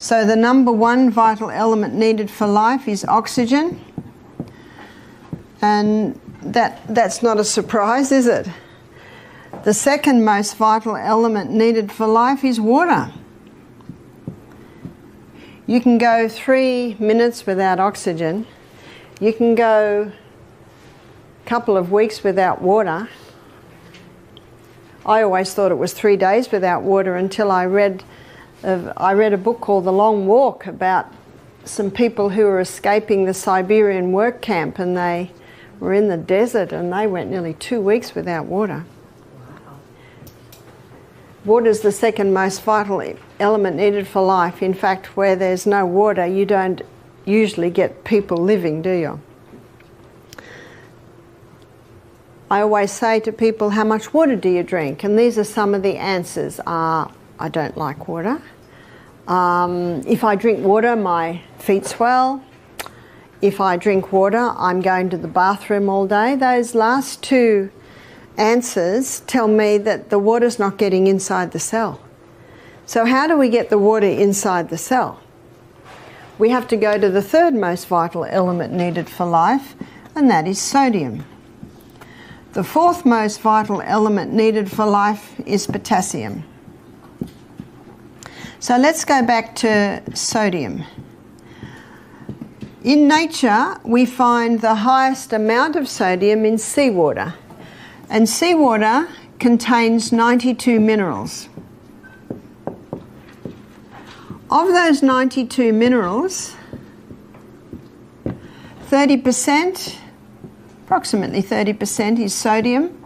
So the number one vital element needed for life is oxygen. And that's not a surprise, is it? The second most vital element needed for life is water. You can go 3 minutes without oxygen. You can go a couple of weeks without water. I always thought it was 3 days without water until I read a book called The Long Walk about some people who were escaping the Siberian work camp, and they were in the desert and they went nearly 2 weeks without water. Water is the second most vital element needed for life. In fact, where there's no water, you don't usually get people living, do you? I always say to people, how much water do you drink? And these are some of the answers. I don't like water. If I drink water, my feet swell. If I drink water, I'm going to the bathroom all day. Those last two answers tell me that the water's not getting inside the cell. So how do we get the water inside the cell? We have to go to the third most vital element needed for life, and that is sodium. The fourth most vital element needed for life is potassium. So let's go back to sodium. In nature, we find the highest amount of sodium in seawater. And seawater contains 92 minerals. Of those 92 minerals, 30%, approximately 30% is sodium.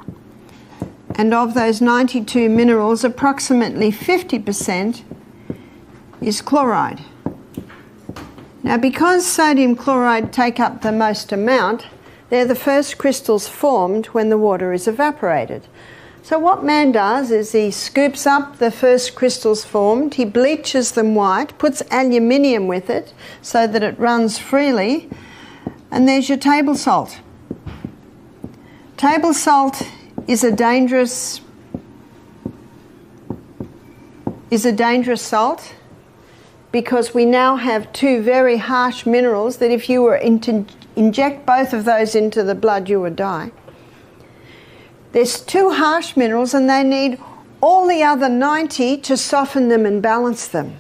And of those 92 minerals, approximately 50% is chloride. Now, because sodium chloride take up the most amount, they're the first crystals formed when the water is evaporated. So what man does is he scoops up the first crystals formed, he bleaches them white, puts aluminium with it so that it runs freely, and there's your table salt. Table salt is a dangerous salt because we now have two very harsh minerals that if you were to inject both of those into the blood, you would die. There's two harsh minerals and they need all the other 90 to soften them and balance them.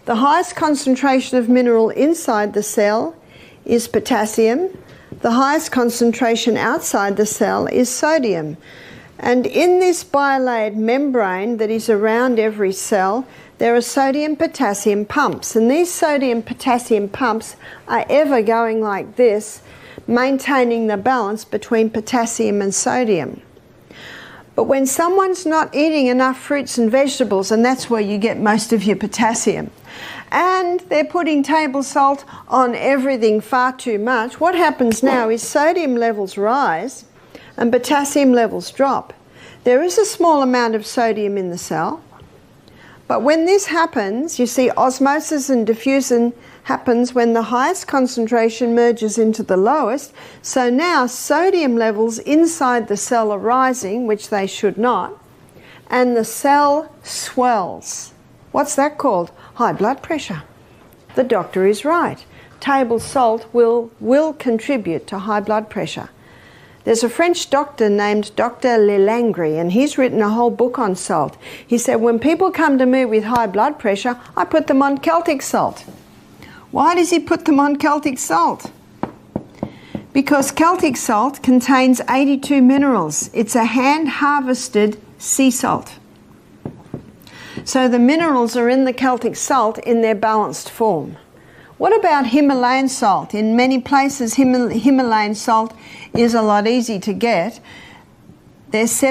The highest concentration of mineral inside the cell is potassium. The highest concentration outside the cell is sodium. And in this bilayered membrane that is around every cell, there are sodium-potassium pumps. And these sodium-potassium pumps are ever going like this, maintaining the balance between potassium and sodium. But when someone's not eating enough fruits and vegetables, and that's where you get most of your potassium, and they're putting table salt on everything far too much, what happens now is sodium levels rise and potassium levels drop. There is a small amount of sodium in the cell, but when this happens, you see osmosis and diffusion happens when the highest concentration merges into the lowest. So now sodium levels inside the cell are rising, which they should not, and the cell swells. What's that called? High blood pressure. The doctor is right. Table salt will contribute to high blood pressure. There's a French doctor named Dr. Lelangre, and he's written a whole book on salt. He said, when people come to me with high blood pressure, I put them on Celtic salt. Why does he put them on Celtic salt? Because Celtic salt contains 82 minerals. It's a hand-harvested sea salt. So the minerals are in the Celtic salt in their balanced form. What about Himalayan salt? In many places, Himalayan salt is a lot easy to get. There's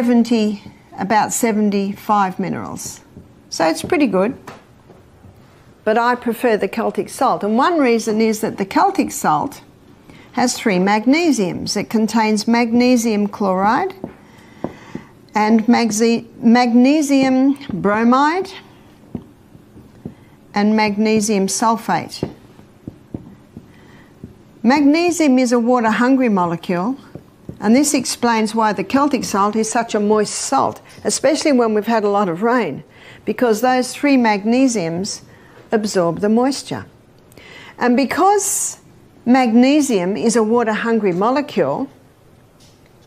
about 75 minerals. So it's pretty good. But I prefer the Celtic salt. And one reason is that the Celtic salt has 3 magnesiums. It contains magnesium chloride and magnesium bromide and magnesium sulfate. Magnesium is a water-hungry molecule, and this explains why the Celtic salt is such a moist salt, especially when we've had a lot of rain, because those 3 magnesiums absorb the moisture. And because magnesium is a water-hungry molecule,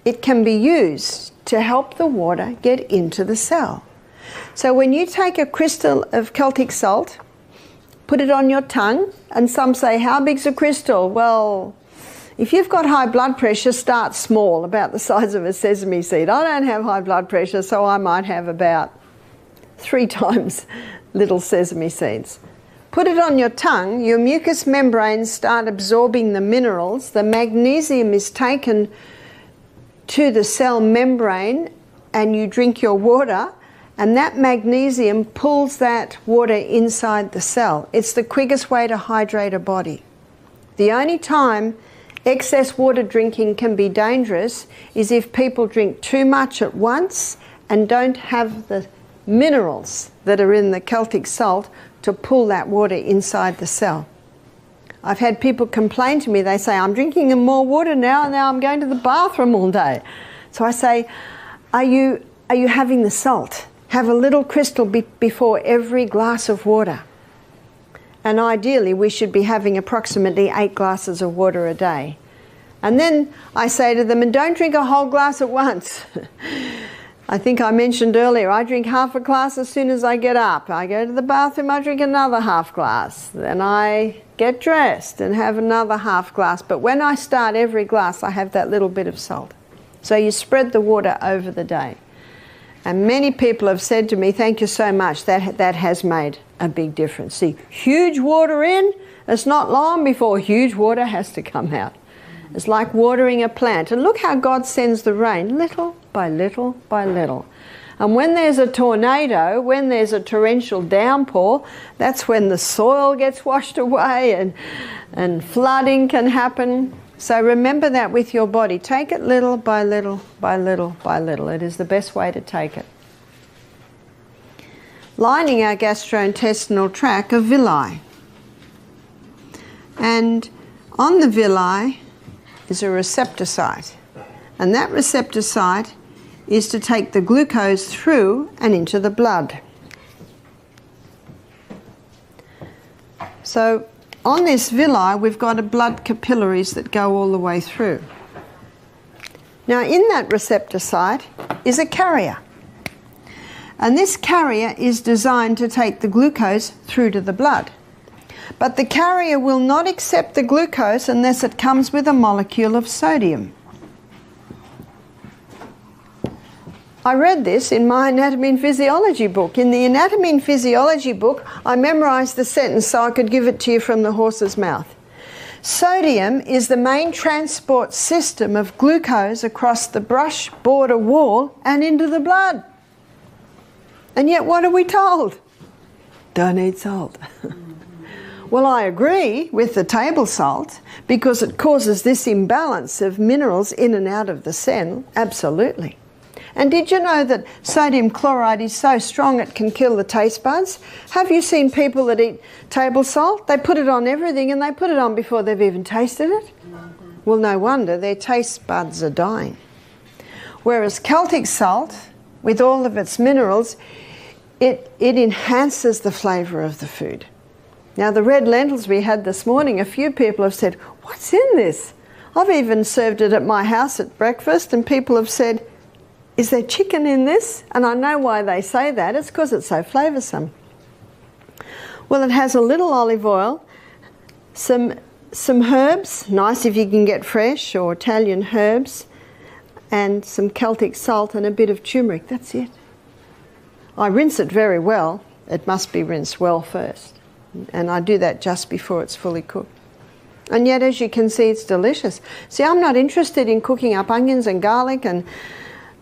it can be used to help the water get into the cell. So when you take a crystal of Celtic salt, put it on your tongue, and some say, how big's a crystal? Well, if you've got high blood pressure, start small, about the size of a sesame seed. I don't have high blood pressure, so I might have about 3 times little sesame seeds. Put it on your tongue, your mucous membranes start absorbing the minerals, the magnesium is taken to the cell membrane, and you drink your water, and that magnesium pulls that water inside the cell. It's the quickest way to hydrate a body. The only time excess water drinking can be dangerous is if people drink too much at once and don't have the minerals that are in the Celtic salt to pull that water inside the cell. I've had people complain to me, they say, I'm drinking more water now, and now I'm going to the bathroom all day. So I say, are you having the salt? Have a little crystal before every glass of water. And ideally we should be having approximately 8 glasses of water a day. And then I say to them, and don't drink a whole glass at once. I think I mentioned earlier, I drink half a glass as soon as I get up. I go to the bathroom, I drink another half glass. Then I get dressed and have another half glass. But when I start every glass, I have that little bit of salt. So you spread the water over the day. And many people have said to me, thank you so much, that has made a big difference. See, huge water in, it's not long before huge water has to come out. It's like watering a plant. And look how God sends the rain, little by little by little. And when there's a tornado, when there's a torrential downpour, that's when the soil gets washed away and flooding can happen. So remember that with your body. Take it little by little by little by little. It is the best way to take it. Lining our gastrointestinal tract are villi. And on the villi is a receptor site. And that receptor site is to take the glucose through and into the blood. So on this villi, we've got a blood capillaries that go all the way through. Now in that receptor site is a carrier. And this carrier is designed to take the glucose through to the blood. But the carrier will not accept the glucose unless it comes with a molecule of sodium. I read this in my anatomy and physiology book. In the anatomy and physiology book, I memorized the sentence so I could give it to you from the horse's mouth. Sodium is the main transport system of glucose across the brush border wall and into the blood. And yet what are we told? Don't eat salt. Well, I agree with the table salt because it causes this imbalance of minerals in and out of the cell, absolutely. And did you know that sodium chloride is so strong it can kill the taste buds? Have you seen people that eat table salt? They put it on everything and they put it on before they've even tasted it. Well, no wonder, their taste buds are dying. Whereas Celtic salt, with all of its minerals, it enhances the flavour of the food. Now, the red lentils we had this morning, a few people have said, what's in this? I've even served it at my house at breakfast and people have said, is there chicken in this? And I know why they say that. It's because it's so flavoursome. Well, it has a little olive oil, some herbs, nice if you can get fresh or Italian herbs, and some Celtic salt and a bit of turmeric. That's it. I rinse it very well. It must be rinsed well first. And I do that just before it's fully cooked. And yet, as you can see, it's delicious. See, I'm not interested in cooking up onions and garlic, and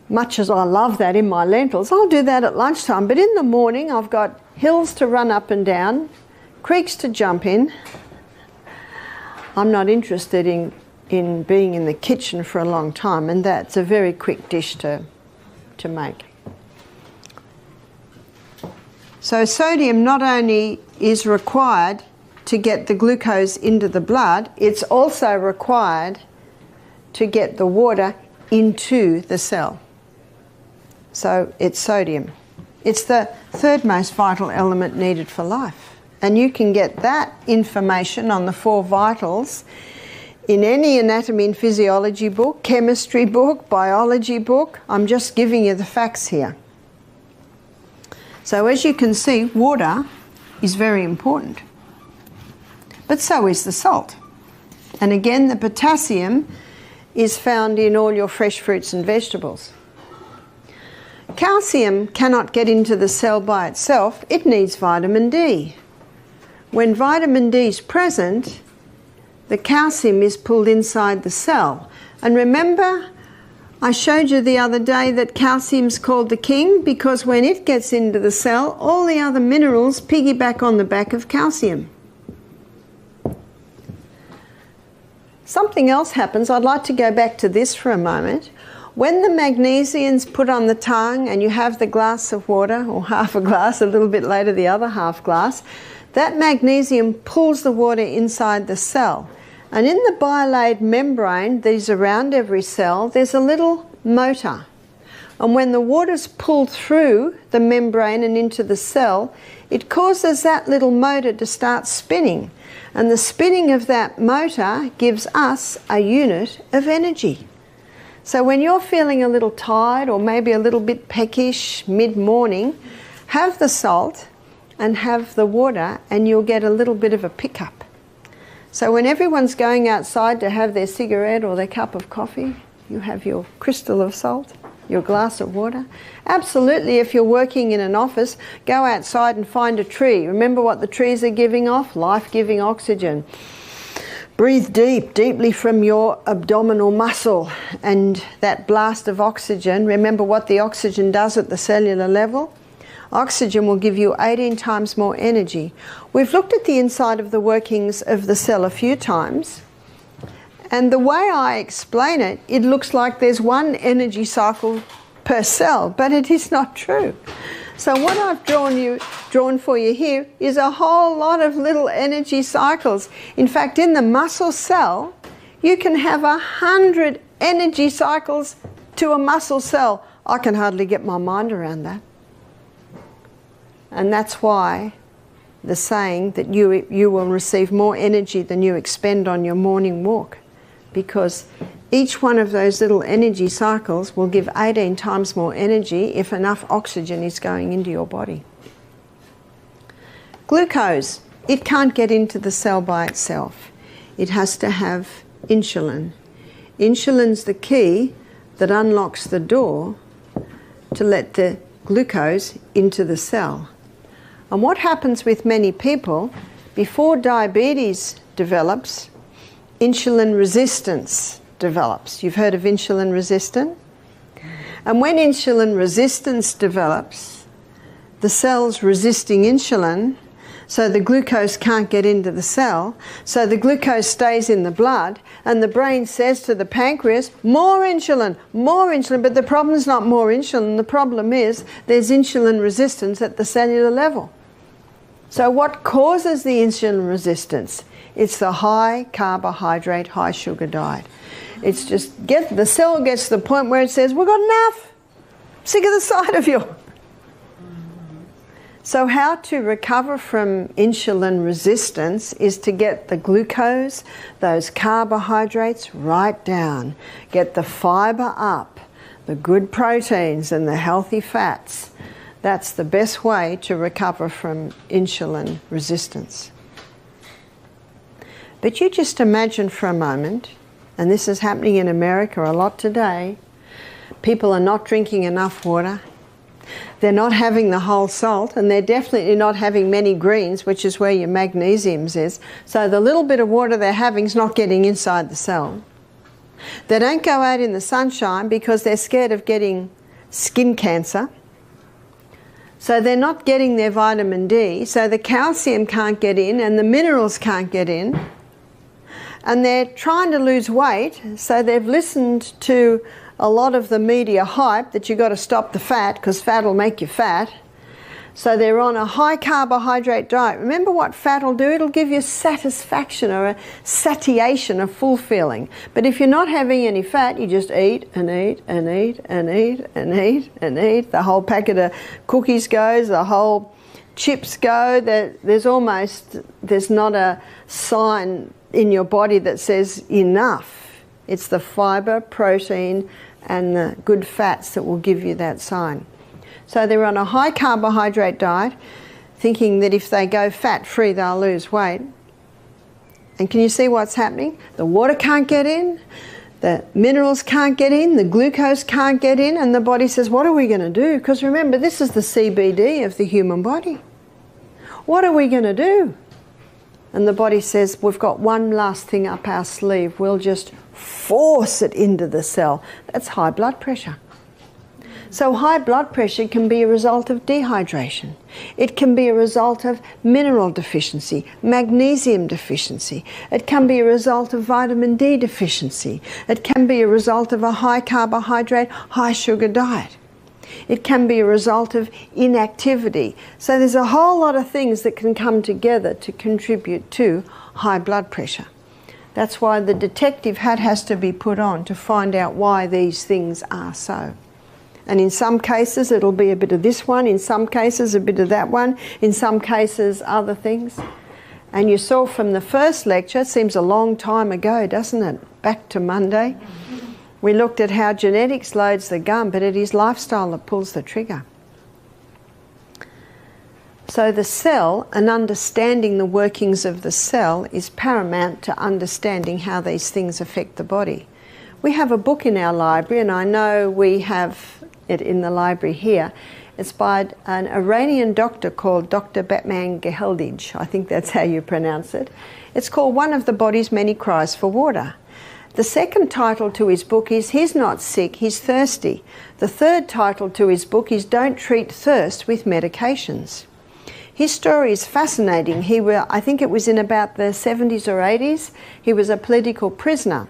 much as I love that in my lentils, I'll do that at lunchtime. But in the morning, I've got hills to run up and down, creeks to jump in. I'm not interested in being in the kitchen for a long time, and that's a very quick dish to make. So sodium not only is required to get the glucose into the blood, it's also required to get the water into the cell. So it's sodium. It's the third most vital element needed for life. And you can get that information on the 4 vitals in any anatomy and physiology book, chemistry book, biology book. I'm just giving you the facts here. So as you can see, water is very important. But so is the salt. And again, the potassium is found in all your fresh fruits and vegetables. Calcium cannot get into the cell by itself. It needs vitamin D. When vitamin D is present, the calcium is pulled inside the cell. And remember, I showed you the other day that calcium's called the king because when it gets into the cell, all the other minerals piggyback on the back of calcium. Something else happens. I'd like to go back to this for a moment. When the magnesium's put on the tongue and you have the glass of water, or half a glass, a little bit later the other half glass, that magnesium pulls the water inside the cell. And in the bilaid membrane that is around every cell, there's a little motor. And when the water's pulled through the membrane and into the cell, it causes that little motor to start spinning. And the spinning of that motor gives us a unit of energy. So when you're feeling a little tired or maybe a little bit peckish mid-morning, have the salt and have the water and you'll get a little bit of a pickup. So when everyone's going outside to have their cigarette or their cup of coffee, you have your crystal of salt, your glass of water. Absolutely, if you're working in an office, go outside and find a tree. Remember what the trees are giving off? Life-giving oxygen. Breathe deeply from your abdominal muscle and that blast of oxygen. Remember what the oxygen does at the cellular level? Oxygen will give you 18 times more energy. We've looked at the inside of the workings of the cell a few times, and the way I explain it, it looks like there's one energy cycle per cell, but it is not true. So what I've drawn for you here is a whole lot of little energy cycles. In fact, in the muscle cell, you can have 100 energy cycles to a muscle cell. I can hardly get my mind around that. And that's why the saying that you will receive more energy than you expend on your morning walk, because each one of those little energy cycles will give 18 times more energy if enough oxygen is going into your body. Glucose, it can't get into the cell by itself. It has to have insulin. Insulin's the key that unlocks the door to let the glucose into the cell. And what happens with many people, before diabetes develops, insulin resistance develops. You've heard of insulin resistance? And when insulin resistance develops, the cell's resisting insulin, so the glucose can't get into the cell, so the glucose stays in the blood, and the brain says to the pancreas, more insulin, but the problem's not more insulin, the problem is there's insulin resistance at the cellular level. So what causes the insulin resistance? It's the high carbohydrate, high sugar diet. It's just the cell gets to the point where it says, we've got enough, sick of the sight of you. So how to recover from insulin resistance is to get the glucose, those carbohydrates right down. Get the fibre up, the good proteins and the healthy fats. That's the best way to recover from insulin resistance. But you just imagine for a moment, and this is happening in America a lot today, people are not drinking enough water. They're not having the whole salt, and they're definitely not having many greens, which is where your magnesiums is. So the little bit of water they're having is not getting inside the cell. They don't go out in the sunshine because they're scared of getting skin cancer. So they're not getting their vitamin D, so the calcium can't get in and the minerals can't get in. And they're trying to lose weight, so they've listened to a lot of the media hype that you've got to stop the fat because fat will make you fat. So they're on a high carbohydrate diet. Remember what fat will do? It'll give you satisfaction or a satiation, a full feeling. But if you're not having any fat, you just eat and eat and eat and eat and eat and eat. The whole packet of cookies goes, the whole chips go, there's not a sign in your body that says enough. It's the fibre, protein and the good fats that will give you that sign. So they're on a high carbohydrate diet, thinking that if they go fat-free they'll lose weight. And can you see what's happening? The water can't get in, the minerals can't get in, the glucose can't get in, and the body says, what are we going to do? Because remember, this is the CBD of the human body. What are we going to do? And the body says, we've got one last thing up our sleeve. We'll just force it into the cell. That's high blood pressure. So high blood pressure can be a result of dehydration. It can be a result of mineral deficiency, magnesium deficiency. It can be a result of vitamin D deficiency. It can be a result of a high carbohydrate, high sugar diet. It can be a result of inactivity. So there's a whole lot of things that can come together to contribute to high blood pressure. That's why the detective hat has to be put on to find out why these things are so. And in some cases it'll be a bit of this one, in some cases a bit of that one, in some cases other things. And you saw from the first lecture, it seems a long time ago, doesn't it? Back to Monday. We looked at how genetics loads the gun, but it is lifestyle that pulls the trigger. So the cell, and understanding the workings of the cell, is paramount to understanding how these things affect the body. We have a book in our library, and I know we have it in the library here. It's by an Iranian doctor called Dr. Batman Geheldij. I think that's how you pronounce it. It's called One of the Body's Many Cries for Water. The second title to his book is He's Not Sick, He's Thirsty. The third title to his book is Don't Treat Thirst with Medications. His story is fascinating. I think it was in about the 70s or 80s. He was a political prisoner.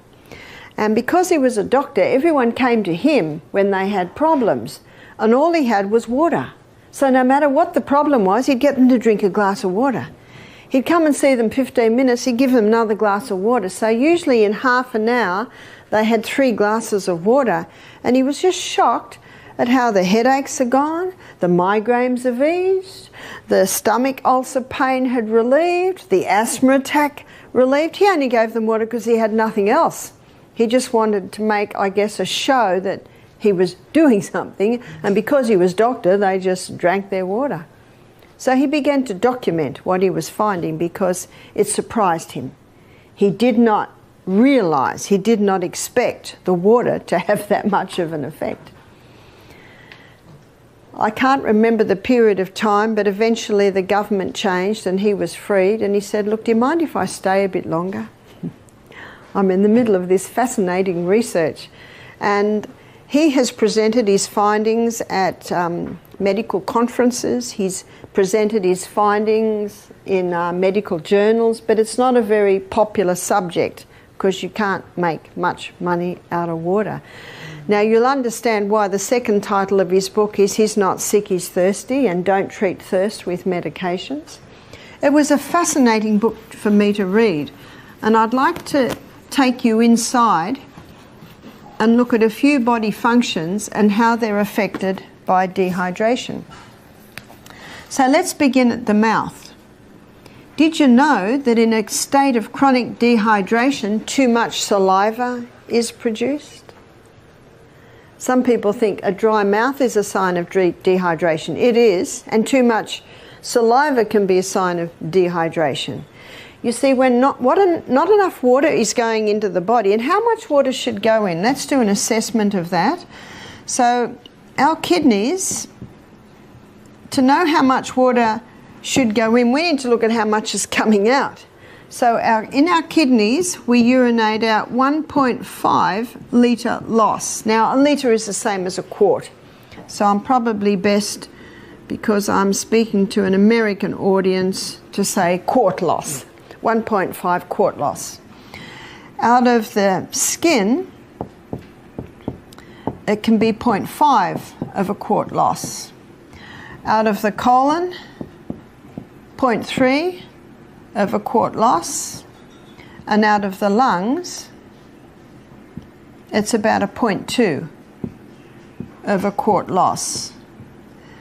And because he was a doctor, everyone came to him when they had problems. And all he had was water. So no matter what the problem was, he'd get them to drink a glass of water. He'd come and see them 15 minutes, he'd give them another glass of water. So usually in half an hour, they had 3 glasses of water. And he was just shocked at how the headaches are gone, the migraines have eased, the stomach ulcer pain had relieved, the asthma attack relieved. He only gave them water because he had nothing else. He just wanted to make, I guess, a show that he was doing something, and because he was doctor, they just drank their water. So he began to document what he was finding because it surprised him. He did not realise, he did not expect the water to have that much of an effect. I can't remember the period of time, but eventually the government changed and he was freed, and he said, look, do you mind if I stay a bit longer? I'm in the middle of this fascinating research. And he has presented his findings at medical conferences. He's presented his findings in medical journals, but it's not a very popular subject because you can't make much money out of water. Now you'll understand why the second title of his book is He's Not Sick, He's Thirsty, and Don't Treat Thirst with Medications. It was a fascinating book for me to read, and I'd like to take you inside and look at a few body functions and how they're affected by dehydration. So let's begin at the mouth. Did you know that in a state of chronic dehydration, too much saliva is produced? Some people think a dry mouth is a sign of dehydration. It is, and too much saliva can be a sign of dehydration. You see, when not enough water is going into the body, and how much water should go in? Let's do an assessment of that. So our kidneys, to know how much water should go in, we need to look at how much is coming out. So in our kidneys, we urinate out 1.5 litre loss. Now, a litre is the same as a quart. So I'm probably best, because I'm speaking to an American audience, to say quart loss. 1.5 quart loss. Out of the skin, it can be 0.5 of a quart loss. Out of the colon, 0.3 of a quart loss. And out of the lungs, it's about a 0.2 of a quart loss.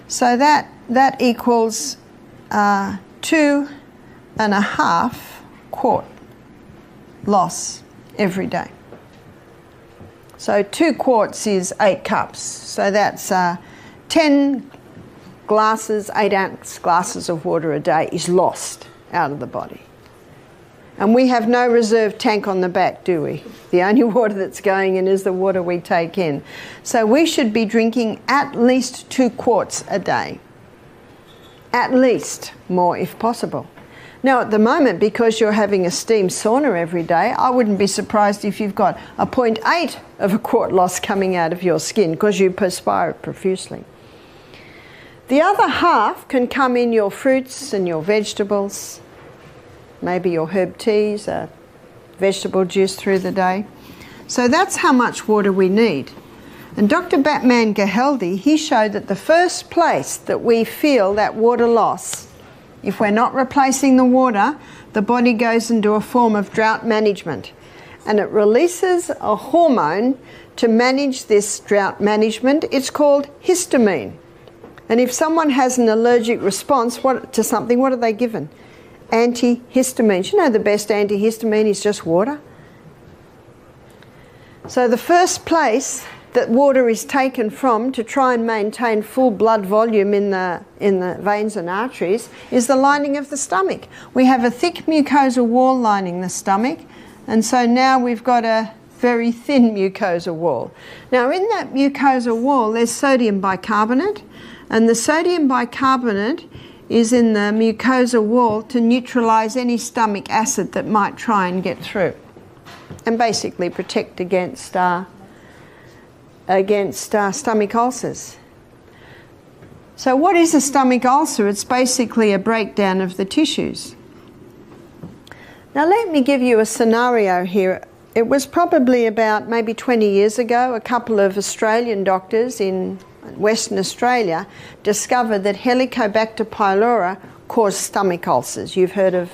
So that equals 2.5 quart loss every day. So 2 quarts is 8 cups. So that's 10 glasses, 8-ounce glasses of water a day is lost out of the body. And we have no reserve tank on the back, do we? The only water that's going in is the water we take in. So we should be drinking at least 2 quarts a day. At least, more if possible. Now at the moment, because you're having a steam sauna every day, I wouldn't be surprised if you've got a 0.8 of a quart loss coming out of your skin because you perspire profusely. The other half can come in your fruits and your vegetables, maybe your herb teas, vegetable juice through the day. So that's how much water we need. And Dr. Batman Gehaldi, he showed that the first place that we feel that water loss, if we're not replacing the water, the body goes into a form of drought management. And it releases a hormone to manage this drought management. It's called histamine. And if someone has an allergic response to something, what are they given? Antihistamines. You know the best antihistamine is just water. So the first place that water is taken from to try and maintain full blood volume in the veins and arteries is the lining of the stomach. We have a thick mucosal wall lining the stomach, and so now we've got a very thin mucosal wall. Now in that mucosal wall there's sodium bicarbonate, and the sodium bicarbonate is in the mucosal wall to neutralise any stomach acid that might try and get through, and basically protect against stomach ulcers. So what is a stomach ulcer? It's basically a breakdown of the tissues. Now let me give you a scenario here. It was probably about maybe 20 years ago, a couple of Australian doctors in Western Australia discovered that Helicobacter pylori caused stomach ulcers. You've heard of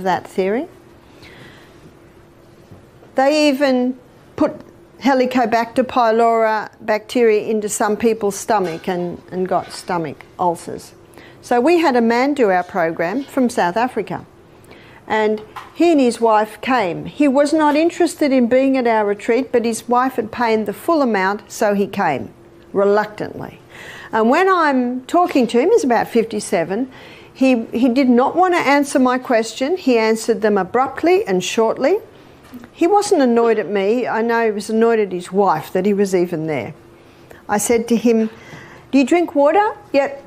that theory? They even put Helicobacter pylori bacteria into some people's stomach and got stomach ulcers. So we had a man do our program from South Africa, and he and his wife came. He was not interested in being at our retreat, but his wife had paid the full amount, so he came reluctantly. And when I'm talking to him, he's about 57, he did not want to answer my question. He answered them abruptly and shortly. He wasn't annoyed at me. I know he was annoyed at his wife that he was even there. I said to him, "Do you drink water?" "Yep,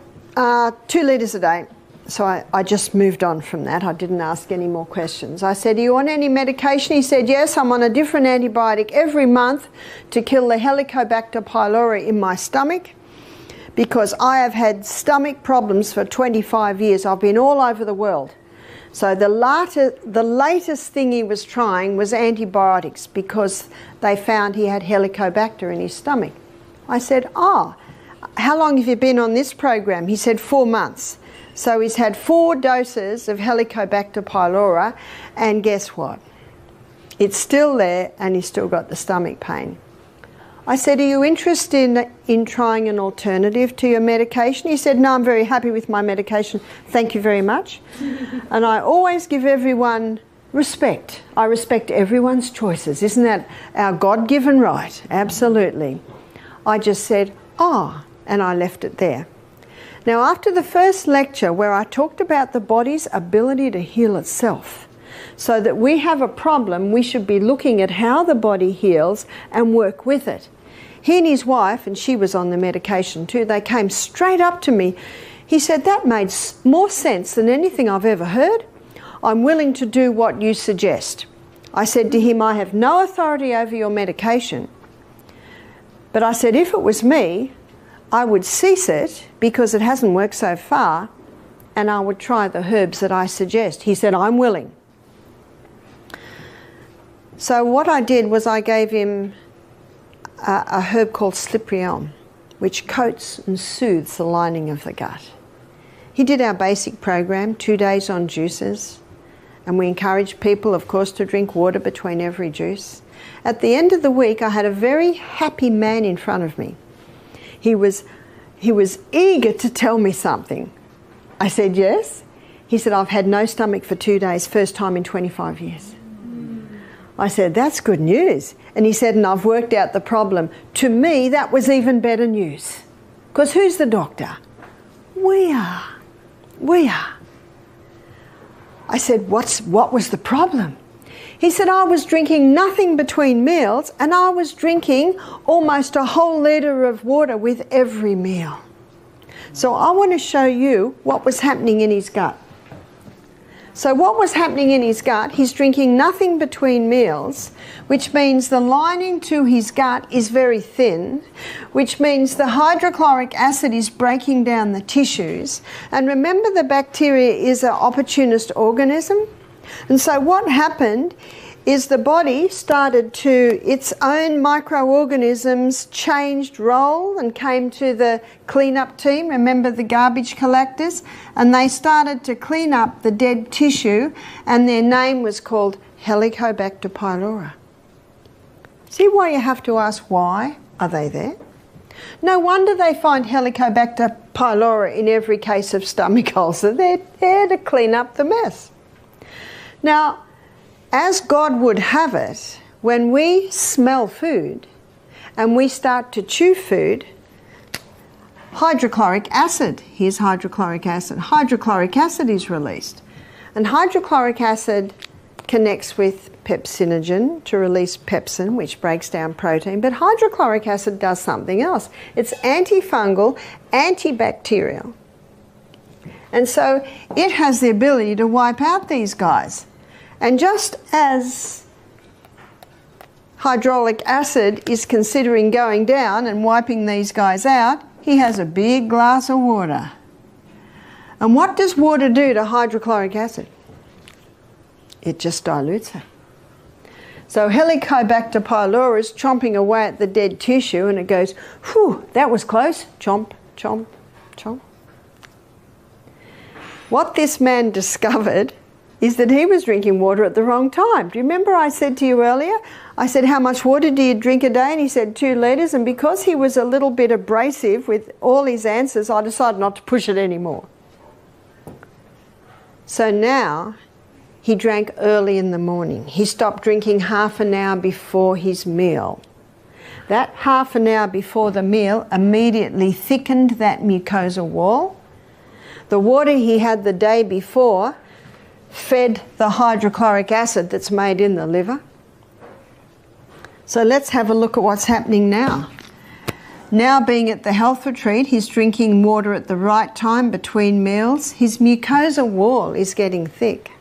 2 litres a day." So I just moved on from that. I didn't ask any more questions. I said, "Are you on any medication?" He said, "Yes, I'm on a different antibiotic every month to kill the Helicobacter pylori in my stomach because I have had stomach problems for 25 years. I've been all over the world." So the latest thing he was trying was antibiotics because they found he had Helicobacter in his stomach. I said, "Oh, how long have you been on this program?" He said, 4 months. So he's had 4 doses of Helicobacter pylori, and guess what? It's still there and he's still got the stomach pain. I said, "Are you interested in trying an alternative to your medication?" He said, "No, I'm very happy with my medication. Thank you very much." And I always give everyone respect. I respect everyone's choices. Isn't that our God-given right? Absolutely. I just said, "Oh," and I left it there. Now, after the first lecture where I talked about the body's ability to heal itself, so that we have a problem, we should be looking at how the body heals and work with it. He and his wife, and she was on the medication too, they came straight up to me. He said, "That made more sense than anything I've ever heard. I'm willing to do what you suggest." I said to him, "I have no authority over your medication, but I said, if it was me, I would cease it because it hasn't worked so far, and I would try the herbs that I suggest." He said, "I'm willing." So what I did was I gave him a herb called slippery elm, which coats and soothes the lining of the gut. He did our basic program, 2 days on juices, and we encouraged people, of course, to drink water between every juice. At the end of the week, I had a very happy man in front of me. He was eager to tell me something. I said, yes. He said, I've had no stomach for 2 days, first time in 25 years. I said, that's good news. And he said, and I've worked out the problem. To me, that was even better news. Because who's the doctor? We are. We are. I said, what was the problem? He said, I was drinking nothing between meals, and I was drinking almost a whole litre of water with every meal. So I want to show you what was happening in his gut. So what was happening in his gut, he's drinking nothing between meals, which means the lining to his gut is very thin, which means the hydrochloric acid is breaking down the tissues. And remember, the bacteria is an opportunist organism. And so what happened is the body started to, its own microorganisms changed role and came to the cleanup team, remember the garbage collectors, and they started to clean up the dead tissue, and their name was called Helicobacter pylori. See why you have to ask why are they there? No wonder they find Helicobacter pylori in every case of stomach ulcer. They're there to clean up the mess. Now, as God would have it, when we smell food and we start to chew food, hydrochloric acid, here's hydrochloric acid is released. And hydrochloric acid connects with pepsinogen to release pepsin, which breaks down protein, but hydrochloric acid does something else. It's antifungal, antibacterial. And so it has the ability to wipe out these guys. And just as hydrochloric acid is considering going down and wiping these guys out, he has a big glass of water. And what does water do to hydrochloric acid? It just dilutes it. So Helicobacter pylori is chomping away at the dead tissue, and it goes, whew, that was close. Chomp, chomp, chomp. What this man discovered is that he was drinking water at the wrong time. Do you remember I said to you earlier, I said, how much water do you drink a day? And he said 2 litres. And because he was a little bit abrasive with all his answers, I decided not to push it anymore. So now he drank early in the morning. He stopped drinking half an hour before his meal. That half an hour before the meal immediately thickened that mucosa wall. The water he had the day before fed the hydrochloric acid that's made in the liver. So let's have a look at what's happening now. Now, being at the health retreat, he's drinking water at the right time between meals. His mucosa wall is getting thick.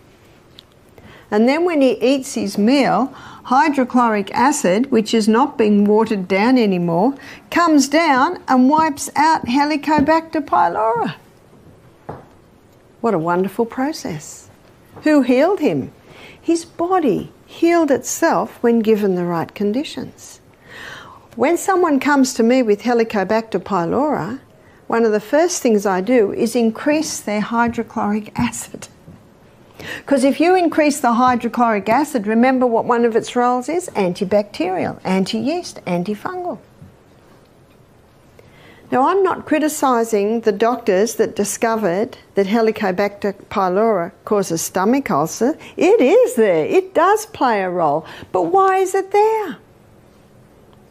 And then when he eats his meal, hydrochloric acid, which is not being watered down anymore, comes down and wipes out Helicobacter pylori. What a wonderful process. Who healed him? His body healed itself when given the right conditions. When someone comes to me with Helicobacter pylori, one of the first things I do is increase their hydrochloric acid. Because if you increase the hydrochloric acid, remember what one of its roles is? Antibacterial, anti-yeast, antifungal. Now, I'm not criticising the doctors that discovered that Helicobacter pylori causes stomach ulcer. It is there. It does play a role. But why is it there?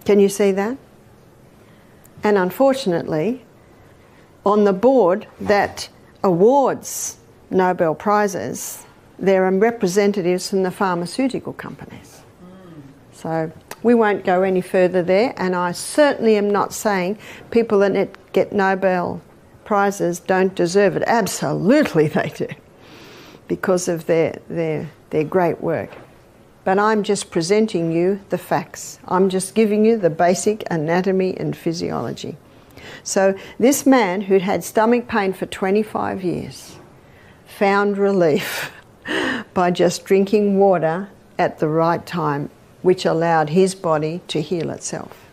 Can you see that? And unfortunately, on the board that awards Nobel Prizes, there are representatives from the pharmaceutical companies. So we won't go any further there, and I certainly am not saying people that get Nobel Prizes don't deserve it. Absolutely they do, because of their great work. But I'm just presenting you the facts. I'm just giving you the basic anatomy and physiology. So this man who'd had stomach pain for 25 years found relief by just drinking water at the right time, which allowed his body to heal itself.